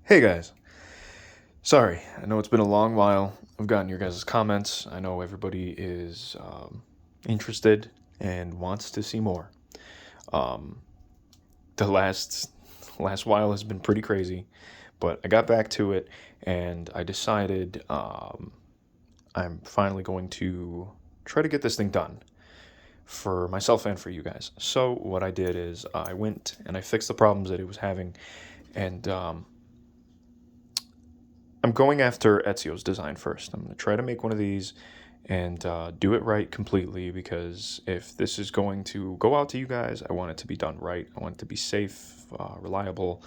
Hey guys, sorry, I know it's been a long while. I've gotten your guys' comments. I know everybody is interested and wants to see more. Um, the last while has been pretty crazy, but I got back to it and I decided I'm finally going to try to get this thing done for myself and for you guys. So what I did is I went and I fixed the problems that it was having, and I'm going after Ezio's design first. I'm going to try to make one of these and do it right completely, because if this is going to go out to you guys, I want it to be done right. I want it to be safe, reliable,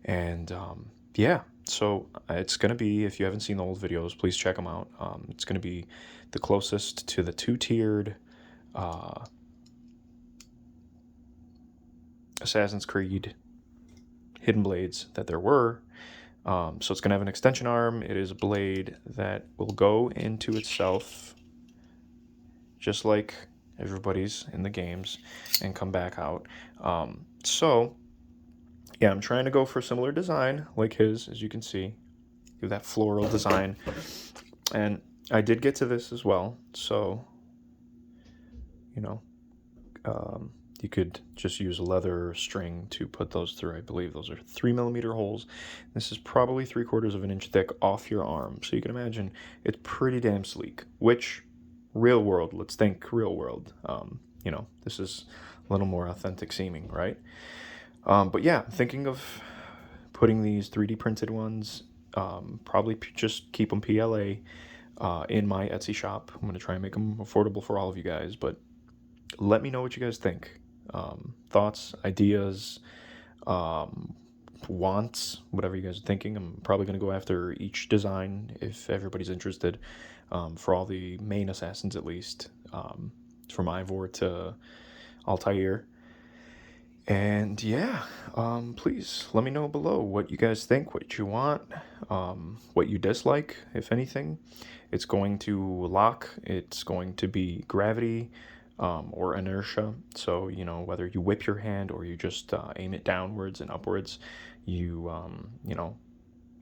and yeah. So it's going to be, if you haven't seen the old videos, please check them out. It's going to be the closest to the two-tiered uh, Assassin's Creed hidden blades that there were. So it's going to have an extension arm. It is a blade that will go into itself, just like everybody's in the games, and come back out. So, yeah, I'm trying to go for a similar design like his, as you can see. Do that floral design. And I did get to this as well. So, you know, um, you could just use a leather string to put those through. I believe those are 3mm holes. This is probably 3/4 of an inch thick off your arm. So you can imagine it's pretty damn sleek, which real world, let's think real world. This is a little more authentic seeming, right? But yeah, thinking of putting these 3D printed ones, probably just keep them PLA in my Etsy shop. I'm going to try and make them affordable for all of you guys, but let me know what you guys think. Thoughts, ideas, um, wants, whatever you guys are thinking. I'm probably going to go after each design if everybody's interested, for all the main assassins at least, from Ivor to Altair. And yeah, please let me know below what you guys think, what you want, what you dislike, if anything. It's going to lock, it's going to be gravity, or inertia. So, whether you whip your hand or you just aim it downwards and upwards, you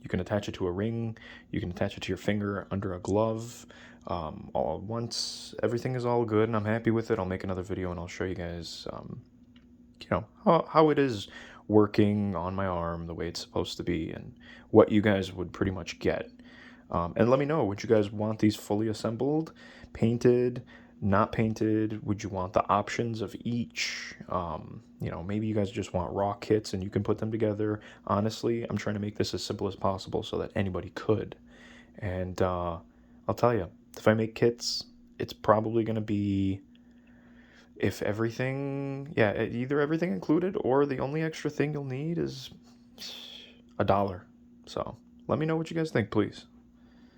can attach it to a ring, you can attach it to your finger under a glove. All once everything is all good and I'm happy with it, I'll make another video and I'll show you guys how it is working on my arm the way it's supposed to be, and what you guys would pretty much get. And let me know, would you guys want these fully assembled, painted, not painted? Would you want the options of each? Maybe you guys just want raw kits and you can put them together. Honestly, I'm trying to make this as simple as possible so that anybody could. And I'll tell you, if I make kits, it's probably going to be, if everything, yeah, either everything included or the only extra thing you'll need is $1. So let me know what you guys think, please.